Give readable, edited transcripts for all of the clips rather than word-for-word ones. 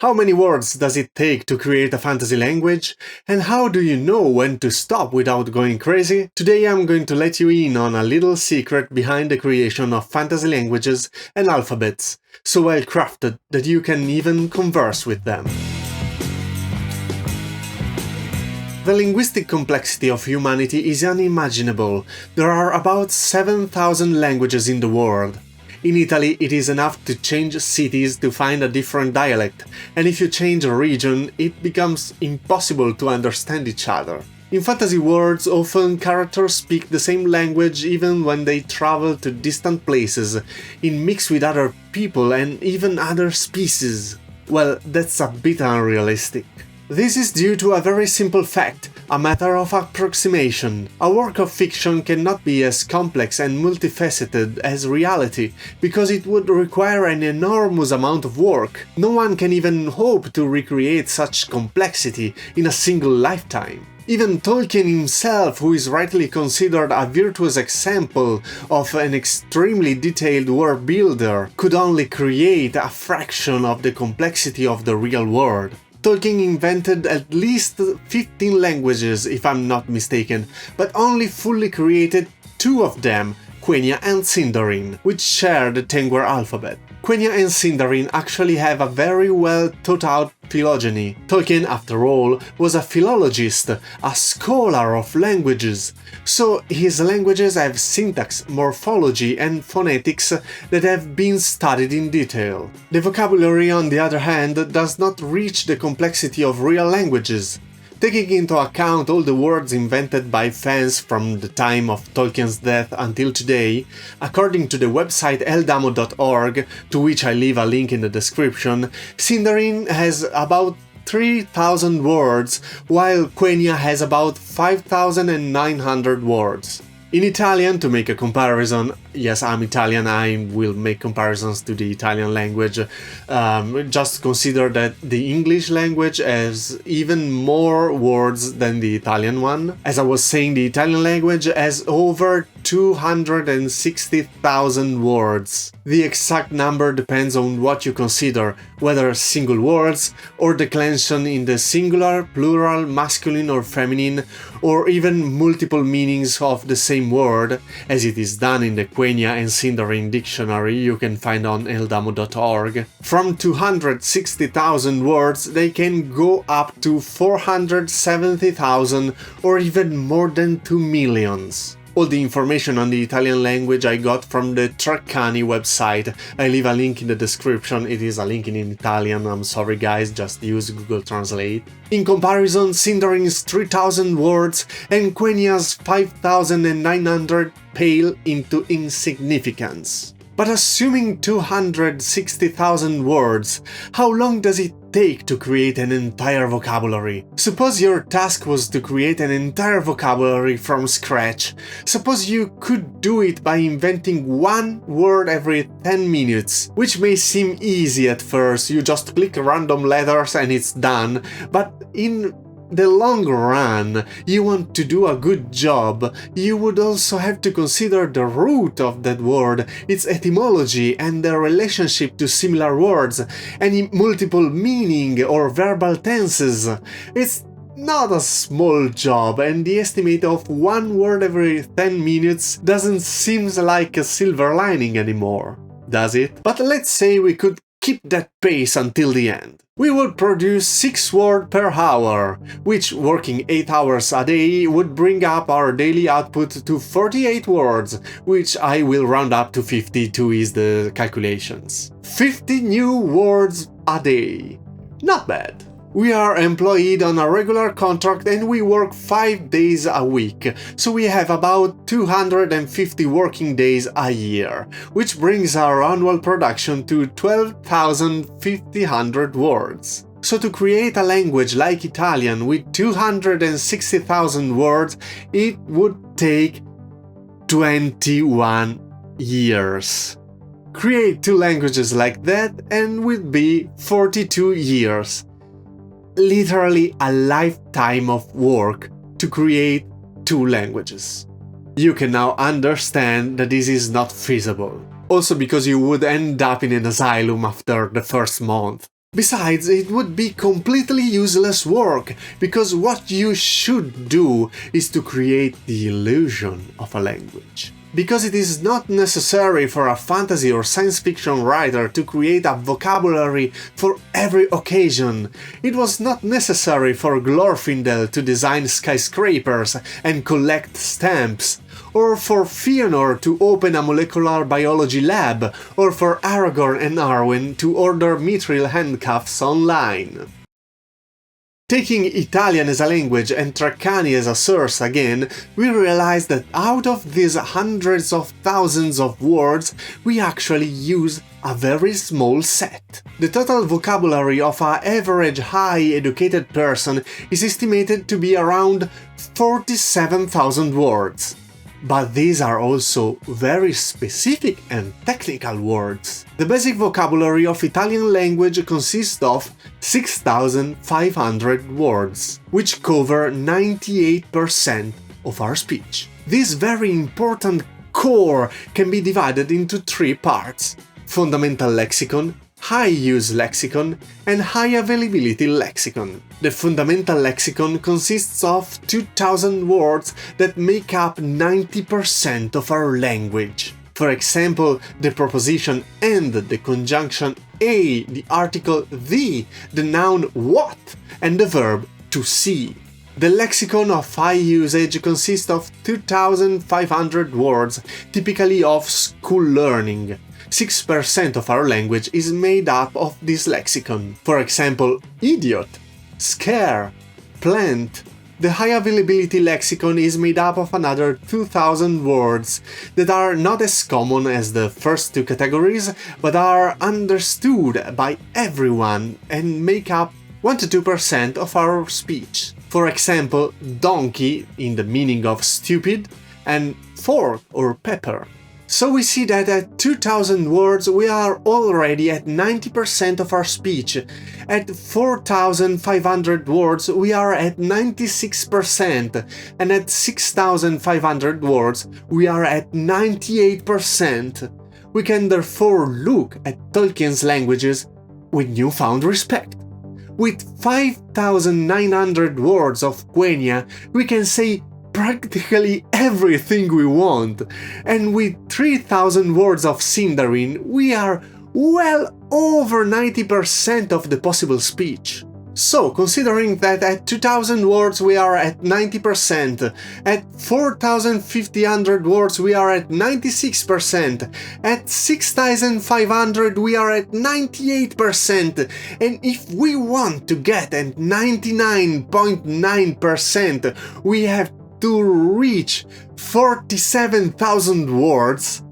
How many words does it take to create a fantasy language? And how do you know when to stop without going crazy? Today I'm going to let you in on a little secret behind the creation of fantasy languages and alphabets, so well crafted that you can even converse with them. The linguistic complexity of humanity is unimaginable. There are about 7,000 languages in the world. In Italy, it is enough to change cities to find a different dialect, and if you change a region, it becomes impossible to understand each other. In fantasy worlds, often characters speak the same language even when they travel to distant places, in mix with other people and even other species. Well, that's a bit unrealistic. This is due to a very simple fact, a matter of approximation. A work of fiction cannot be as complex and multifaceted as reality, because it would require an enormous amount of work. No one can even hope to recreate such complexity in a single lifetime. Even Tolkien himself, who is rightly considered a virtuous example of an extremely detailed world builder, could only create a fraction of the complexity of the real world. Tolkien invented at least 15 languages, if I'm not mistaken, but only fully created 2 of them, Quenya and Sindarin, which share the Tengwar alphabet. Quenya and Sindarin actually have a very well thought out phylogeny. Tolkien, after all, was a philologist, a scholar of languages, so his languages have syntax, morphology and phonetics that have been studied in detail. The vocabulary, on the other hand, does not reach the complexity of real languages. Taking into account all the words invented by fans from the time of Tolkien's death until today, according to the website eldamo.org, to which I leave a link in the description, Sindarin has about 3,000 words, while Quenya has about 5,900 words. In Italian, to make a comparison, yes, I'm Italian, I will make comparisons to the Italian language. Just consider that the English language has even more words than the Italian one. As I was saying, the Italian language has over 260,000 words. The exact number depends on what you consider, whether single words, or declension in the singular, plural, masculine or feminine, or even multiple meanings of the same word, as it is done in the Quenya and Sindarin dictionary you can find on eldamo.org. From 260,000 words they can go up to 470,000 or even more than 2 millions. All the information on the Italian language I got from the Treccani website. I leave a link in the description, it is a link in Italian, I'm sorry guys, just use Google Translate. In comparison, Sindarin's 3,000 words and Quenya's 5,900 pale into insignificance. But assuming 260,000 words, how long does it take to create an entire vocabulary? Suppose your task was to create an entire vocabulary from scratch. Suppose you could do it by inventing 1 word every 10 minutes, which may seem easy at first, you just click random letters and it's done, but in the long run, you want to do a good job, you would also have to consider the root of that word, its etymology and the relationship to similar words, any multiple meaning or verbal tenses. It's not a small job, and the estimate of 1 word every 10 minutes doesn't seem like a silver lining anymore, does it? But let's say we could keep that pace until the end. We would produce 6 words per hour, which, working 8 hours a day, would bring up our daily output to 48 words, which I will round up to 50 to ease the calculations. 50 new words a day. Not bad. We are employed on a regular contract and we work 5 days a week, so we have about 250 working days a year, which brings our annual production to 12,500 words. So to create a language like Italian with 260,000 words, it would take 21 years. Create 2 languages like that and would be 42 years. Literally a lifetime of work to create 2 languages. You can now understand that this is not feasible. Also because you would end up in an asylum after the first month. Besides, it would be completely useless work, because what you should do is to create the illusion of a language. Because it is not necessary for a fantasy or science fiction writer to create a vocabulary for every occasion. It was not necessary for Glorfindel to design skyscrapers and collect stamps, or for Fëanor to open a molecular biology lab, or for Aragorn and Arwen to order mithril handcuffs online. Taking Italian as a language and Treccani as a source again, we realize that out of these hundreds of thousands of words, we actually use a very small set. The total vocabulary of an average high-educated person is estimated to be around 47,000 words. But these are also very specific and technical words. The basic vocabulary of Italian language consists of 6,500 words, which cover 98% of our speech. This very important core can be divided into three parts: fundamental lexicon, high-use lexicon, and high-availability lexicon. The fundamental lexicon consists of 2,000 words that make up 90% of our language. For example, the preposition and, the conjunction a, the article the noun what, and the verb to see. The lexicon of high usage consists of 2,500 words, typically of school learning. 6% of our language is made up of this lexicon. For example, idiot, scare, plant. The high availability lexicon is made up of another 2,000 words that are not as common as the first two categories, but are understood by everyone and make up 1–2% of our speech. For example, donkey in the meaning of stupid, and fork or pepper. So we see that at 2,000 words we are already at 90% of our speech. At 4,500 words we are at 96%, and at 6,500 words we are at 98%. We can therefore look at Tolkien's languages with newfound respect. With 5,900 words of Quenya we can say practically everything we want, and with 3,000 words of Sindarin we are well over 90% of the possible speech. So, considering that at 2,000 words we are at 90%, at 4,500 words we are at 96%, at 6,500 we are at 98%, and if we want to get at 99.9%, we have to reach 47,000 words,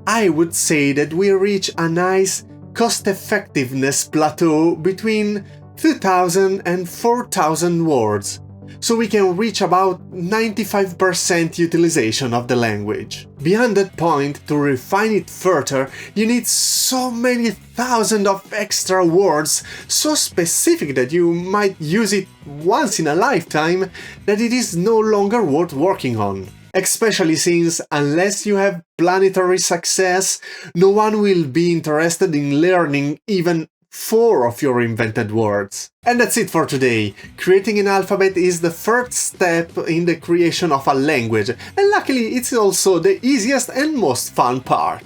I would say that we reach a nice cost-effectiveness plateau between 2,000 and 4,000 words, so we can reach about 95% utilization of the language. Beyond that point, to refine it further, you need so many thousands of extra words, so specific that you might use it once in a lifetime, that it is no longer worth working on. Especially since, unless you have planetary success, no one will be interested in learning even 4 of your invented words. And that's it for today. Creating an alphabet is the first step in the creation of a language, and luckily it's also the easiest and most fun part.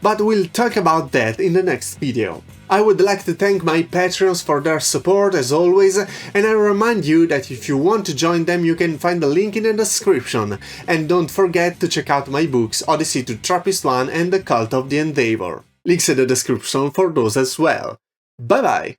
But we'll talk about that in the next video. I would like to thank my Patreons for their support as always, and I remind you that if you want to join them you can find the link in the description. And don't forget to check out my books Odyssey to Trappist 1 and The Cult of the Endeavor. Links in the description for those as well. Bye bye!